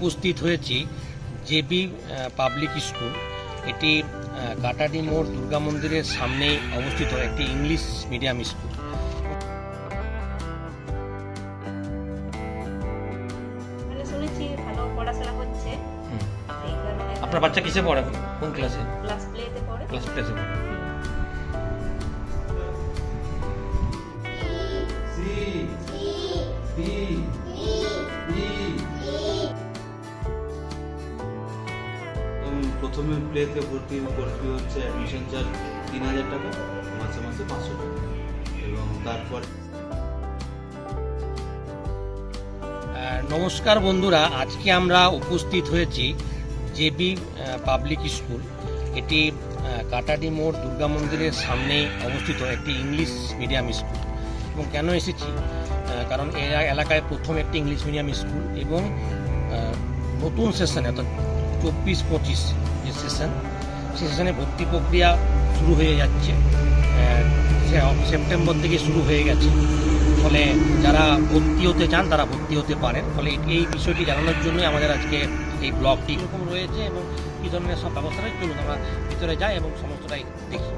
উপস্থিত হয়েছি JB public school. এটি কাটাডি মোড় দুর্গা মন্দিরের সামনে অবস্থিত একটি ইংলিশ মিডিয়াম স্কুল। আপনার বাচ্চা কিসে পড়ে, কোন ক্লাসে? ক্লাস প্লেতে পড়ে। ক্লাস প্লেতে পড়ে। প্রথমে প্লেতে ভর্তি করতে হচ্ছে অ্যাডমিশন চার্জ 3000 টাকা, মাসে মাসে 500 টাকা, এবং তারপর। নমস্কার বন্ধুরা, আজকে আমরা উপস্থিত হয়েছি জেবি পাবলিক স্কুল। এটি কাটাডি মোড় দুর্গা মন্দিরের সামনে অবস্থিত একটি ইংলিশ মিডিয়াম স্কুল। এবং কেন এসেছি, কারণ এই এলাকায় প্রথম একটি ইংলিশ মিডিয়াম স্কুল এবং নতুন সেশনে অর্থাৎ 24-25 যে সেশন, সেই সেশনে ভর্তি প্রক্রিয়া শুরু হয়ে যাচ্ছে। সেপ্টেম্বর থেকে শুরু হয়ে গেছে। ফলে যারা ভর্তি হতে চান তারা ভর্তি হতে পারেন। ফলে এই বিষয়টি জানানোর জন্যই আমাদের আজকে এই ব্লগটি এরকম রয়েছে এবং কী ধরনের সব ব্যবস্থাটাই চলুন আমরা ভিতরে যাই এবং সমস্তটাই দেখি।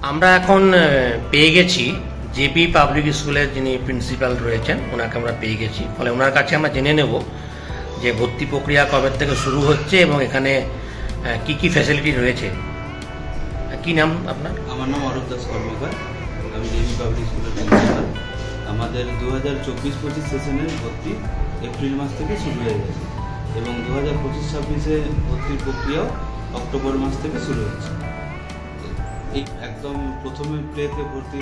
আমরা এখন পেয়ে গেছি জেবি পাবলিক স্কুলের যিনি প্রিন্সিপাল রয়েছেন, ওনাকে আমরা পেয়ে গেছি। ফলে ওনার কাছে আমরা জেনে নেব যে ভর্তি প্রক্রিয়া কবে থেকে শুরু হচ্ছে এবং এখানে কি কি ফ্যাসিলিটি রয়েছে। কি নাম আপনার? আমার নাম অরূপ দাস কর্মকার, আমি জেবি পাবলিক স্কুলের প্রিন্সিপাল। আমাদের 2024-25 সেশনের ভর্তি এপ্রিল মাস থেকে শুরু হয়ে গেছে এবং 2025-26-এ ভর্তির প্রক্রিয়াও অক্টোবর মাস থেকে শুরু হচ্ছে। একদম প্রথমে প্লেতে ভর্তি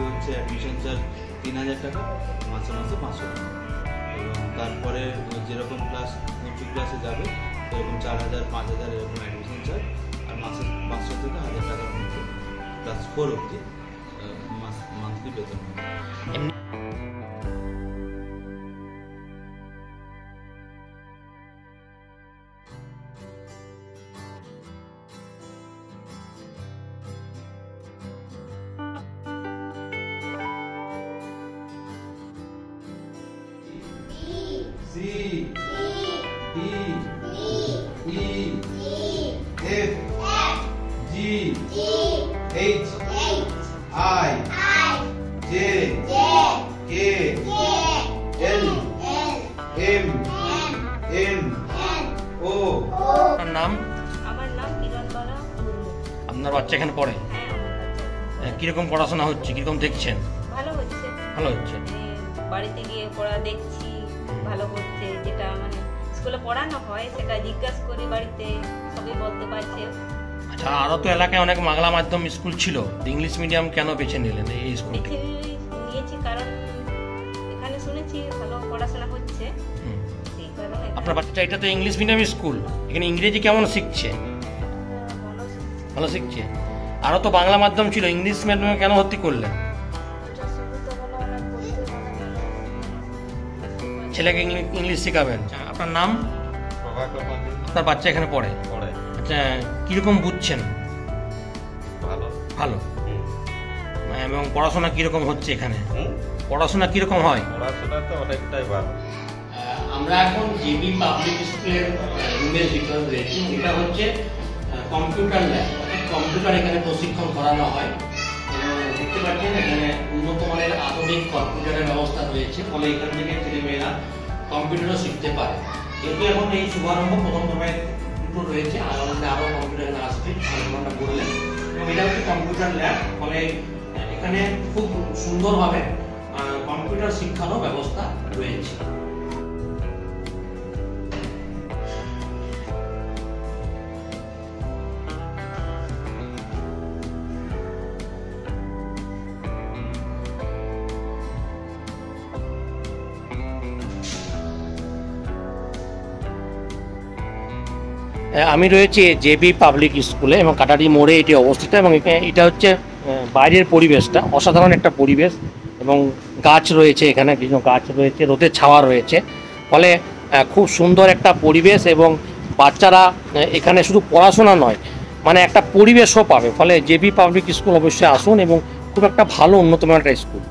হচ্ছে অ্যাডমিশন চার্জ 3000 টাকা, মাসে মাসে 500 টাকা, এবং তারপরে যেরকম ক্লাস উঁচু ক্লাসে যাবে সেরকম 4000, 5000 এরকম অ্যাডমিশন চার্জ, আর মাসে 500 থেকে 1000 টাকার মধ্যে ক্লাস 4 অবধি মান্থলি বেতন। C D E F G H I J K L M N O। আপনার নাম? আমার নাম কিরণবালা মুর্মু। আপনার বাচ্চা এখানে পড়ে? কিরকম পড়াশোনা হচ্ছে, কিরকম দেখছেন? ভালো হচ্ছে। ভালো হচ্ছে। বাড়িতে গিয়ে পড়া দেখছি ভালো হচ্ছে, যেটা মানে স্কুলে পড়ানো হয় সেটা জিজ্ঞাসা করি বাড়িতে, সবই বলতে পারছে। আচ্ছা, আরও তো এলাকায় অনেক বাংলা মাধ্যম স্কুল ছিল, ইংলিশ মিডিয়াম কেন বেছে নিলেন এই স্কুলটি? নিয়েছি কারণ এখানে শুনেছি ভালো পড়াশোনা হচ্ছে, সেই কারণে। আপনার বাচ্চা, এটা তো ইংলিশ মিডিয়াম স্কুল, এখানে ইংরেজি কেমন শিখছে? ভালো শিখছে। আরও তো বাংলা মাধ্যম ছিল, ইংলিশ মিডিয়ামে কেন ভর্তি করলেন? ছেলেকে ইংলিশ শেখাবেন। আপনার নাম? আপনার বাচ্চা এখানে পড়ে? আচ্ছা, কিরকম বুঝছেন? ভালো। এবং পড়াশোনা কিরকম হচ্ছে এখানে? পড়াশোনা কিরকম হয়? পড়াশোনা তো অনেকটাই ভালো। আমরা এখন জেবি পাবলিক স্কুলের রুমের ভিতরে রয়েছি। এটা হচ্ছে কম্পিউটার ল্যাব, কম্পিউটার এখানে প্রশিক্ষণ করানো হয়। দেখতে পাচ্ছেন এখানে উন্নত মানের আধুনিক কম্পিউটারের ব্যবস্থা রয়েছে, ফলে এখান থেকে ছেলেমেয়েরা কম্পিউটারও শিখতে পারে। যেহেতু এখন এই শুভারম্ভ প্রথম সময় দুটো রয়েছে, আরো কম্পিউটার আসবে আপনারা বললেন, এবং এটা হচ্ছে কম্পিউটার ল্যাব, ফলে এখানে খুব সুন্দরভাবে কম্পিউটার শিক্ষারও ব্যবস্থা রয়েছে। আমি রয়েছি জেবি পাবলিক স্কুলে এবং কাটারি মোড়ে এটি অবস্থিত, এবং এটা হচ্ছে বাইরের পরিবেশটা অসাধারণ একটা পরিবেশ, এবং গাছ রয়েছে, এখানে বিভিন্ন গাছ রয়েছে, রোদের ছাওয়া রয়েছে, ফলে খুব সুন্দর একটা পরিবেশ, এবং বাচ্চারা এখানে শুধু পড়াশোনা নয় মানে একটা পরিবেশও পাবে। ফলে জেবি পাবলিক স্কুল অবশ্যই আসুন, এবং খুব একটা ভালো উন্নত মানের একটা স্কুল।